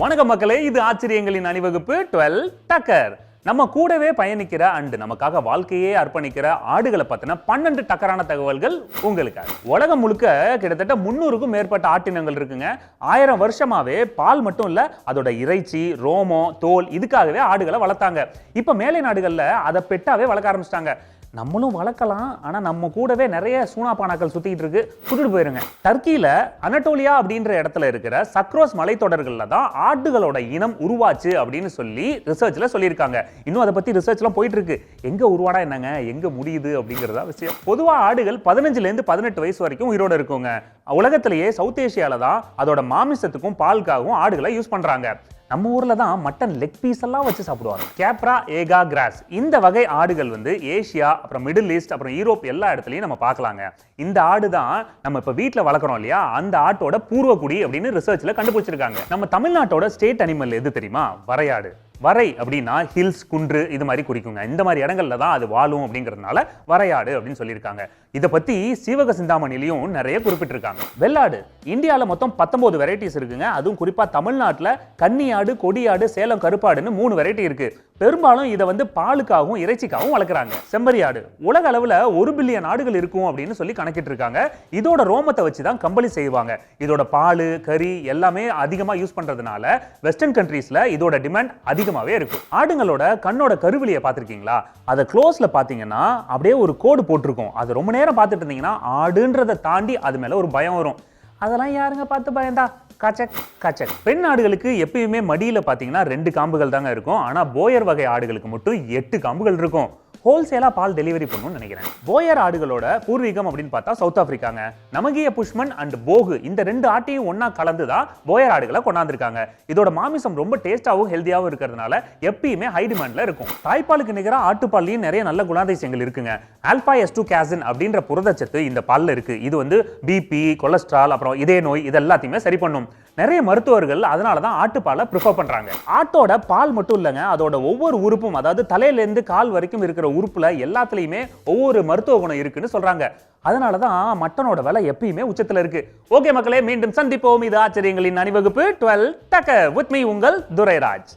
வணக்கம் மக்களே, இது ஆச்சரியங்களின் அணிவகுப்பு 12 டக்கர். நம்ம கூடவே பயணிக்கிற அண்ட் நமக்காக வாழ்க்கையே அர்ப்பணிக்கிற ஆடுகளை பத்தின 12 டக்கரான தகவல்கள் உங்களுக்காக. உலகம் முழுக்க கிட்டத்தட்ட 300க்கும் மேற்பட்ட ஆட்டினங்கள் இருக்குங்க. 1000 வருஷமாவே பால் மட்டும் இல்ல, அதோட இறைச்சி, ரோமம், தோல் இதுக்காகவே ஆடுகளை வளர்த்தாங்க. இப்ப மேலை நாடுகள்ல அதை பெட்டாவே வளர்க்க ஆரம்பிச்சிட்டாங்க. நம்மளும் வளர்க்கலாம், ஆனா நம்ம கூடவே நிறைய சூனாபானாக்கள் சுத்திட்டு இருக்கு, சுட்டுட்டு போயிருங்க. டர்க்கியில அனட்டோலியா அப்படின்ற இடத்துல இருக்கிற சக்ரோஸ் மலைத்தொடர்கள்ல தான் ஆடுகளோட இனம் உருவாச்சு அப்படின்னு சொல்லி ரிசர்ச்ல சொல்லியிருக்காங்க. இன்னும் அதை பத்தி ரிசர்ச் எல்லாம் போயிட்டு இருக்கு. எங்க உருவாடா என்னங்க, எங்க முடியுது அப்படிங்கறதா விஷயம். பொதுவா ஆடுகள் 15ல இருந்து 18 வயசு வரைக்கும் உயிரோட இருக்குங்க. உலகத்திலேயே சவுத் ஏசியால தான் அதோட மாமிசத்துக்கும் பாலுக்காகவும் ஆடுகளை யூஸ் பண்றாங்க. நம்ம ஊர்ல தான் மட்டன் லெக் பீஸ் எல்லாம் வச்சு சாப்பிடுவாங்க. கேப்ரா ஏகா கிராஸ் இந்த வகை ஆடுகள் ஏசியா, அப்புறம் மிடில் ஈஸ்ட், அப்புறம் யூரோப் எல்லா இடத்துலயும் நம்ம பார்க்கலாங்க. இந்த ஆடு தான் நம்ம இப்ப வீட்டுல வளர்க்குறோம் இல்லையா, அந்த ஆட்டோட பூர்வகுடி அப்படின்னு ரிசர்ச்ல கண்டுபிடிச்சிருக்காங்க. நம்ம தமிழ்நாட்டோட ஸ்டேட் அனிமல் எது தெரியுமா? வரையாடு. வரை அப்படின்னா ஹில்ஸ், குன்று இது மாதிரி குறிக்குங்க. இந்த மாதிரி இடங்கள்ல தான் அது வாழும் அப்படிங்கிறதுனால வரையாடு அப்படின்னு சொல்லியிருக்காங்க. இதை பத்தி சீவக சிந்தாமணிலையும் நிறைய குறிப்பிட்டிருக்காங்க. வெள்ளாடு இந்தியாவில் மொத்தம் 19 வெரைட்டிஸ் இருக்குங்க. அதுவும் குறிப்பா தமிழ்நாட்டில் கன்னியாடு, கொடியாடு, சேலம் கருப்பாடுன்னு 3 வெரைட்டி இருக்கு. பெரும்பாலும் இதை பாலுக்காகவும் இறைச்சிக்காகவும் வளர்க்குறாங்க. செம்மறியாடு உலக அளவில் 1 பில்லியன் ஆடுகள் இருக்கும் அப்படின்னு சொல்லி கணக்கிட்டு இருக்காங்க. இதோட ரோமத்தை வச்சு தான் கம்பளி செய்வாங்க. இதோட பால், கறி எல்லாமே அதிகமாக யூஸ் பண்றதுனால வெஸ்டர்ன் கண்ட்ரீஸ்ல இதோட டிமாண்ட் அதிகமாகவே இருக்கும். ஆடுங்களோட கண்ணோட கருவிலியை பார்த்துருக்கீங்களா? அதை க்ளோஸ்ல பார்த்தீங்கன்னா அப்படியே ஒரு கோடு போட்டிருக்கும். அது ரொம்ப நேரம் பார்த்துட்டு இருந்தீங்கன்னா ஆடுன்றதை தாண்டி அது மேல ஒரு பயம் வரும். அதெல்லாம் யாருங்க பார்த்து பயந்தா? கச்சக் கச்சக். பெண் ஆடுகளுக்கு எப்பயுமே மடியில பாத்தீங்கன்னா 2 காம்புகள் தாங்க இருக்கும். ஆனா போயர் வகை ஆடுகளுக்கு மட்டும் 8 காம்புகள் இருக்கும். ஹோல்சேலா பால் டெலிவரி பண்ணணும்னு நினைக்கிறேன். போயர் ஆடுகளோட பூர்வீகம் அப்படின்னு பார்த்தா சவுத் ஆப்பிரிக்காங்க. நமகிய புஷ்மன் அண்ட் போகு இந்த 2 ஆட்டையும் ஒன்னா கலந்து தான் போயர் ஆடுகளை கொண்டாந்துருக்காங்க. இதோட மாமிசம் ரொம்ப டேஸ்டாவும் ஹெல்தியாவும் இருக்கிறதுனால எப்பயுமே ஹை டிமாண்ட்ல இருக்கும். தாய்ப்பாலுக்கு நிகரா ஆட்டுப்பால்லையும் நிறைய நல்ல குணாதிசயங்கள் இருக்குங்க. ஆல்பா S2 கேசின் அப்படின்ற புரதச்சத்து இந்த பால்ல இருக்கு. இது பிபி, கொலஸ்ட்ரால், அப்புறம் இதய நோய் இது எல்லாத்தையுமே சரி பண்ணும். நிறைய மருத்துவர்கள் அதனால தான் ஆட்டுப்பாலை ப்ரிஃபர் பண்றாங்க. ஆட்டோட பால் மட்டும் இல்லைங்க, அதோட ஒவ்வொரு உறுப்பும், அதாவது தலையில இருந்து கால் வரைக்கும் இருக்கிற உறுப்புல எல்லாத்துலயுமே ஒவ்வொரு மருத்துவ குணம் இருக்குன்னு சொல்றாங்க. அதனால தான் மட்டனோட விலை எப்பயுமே உச்சத்துல இருக்கு. ஓகே மக்களே, மீண்டும் சந்திப்போம். இது ஆச்சரியங்களின் அணிவகுப்பு 12 டக்கர். வித் மீ உங்கள் துரைராஜ்.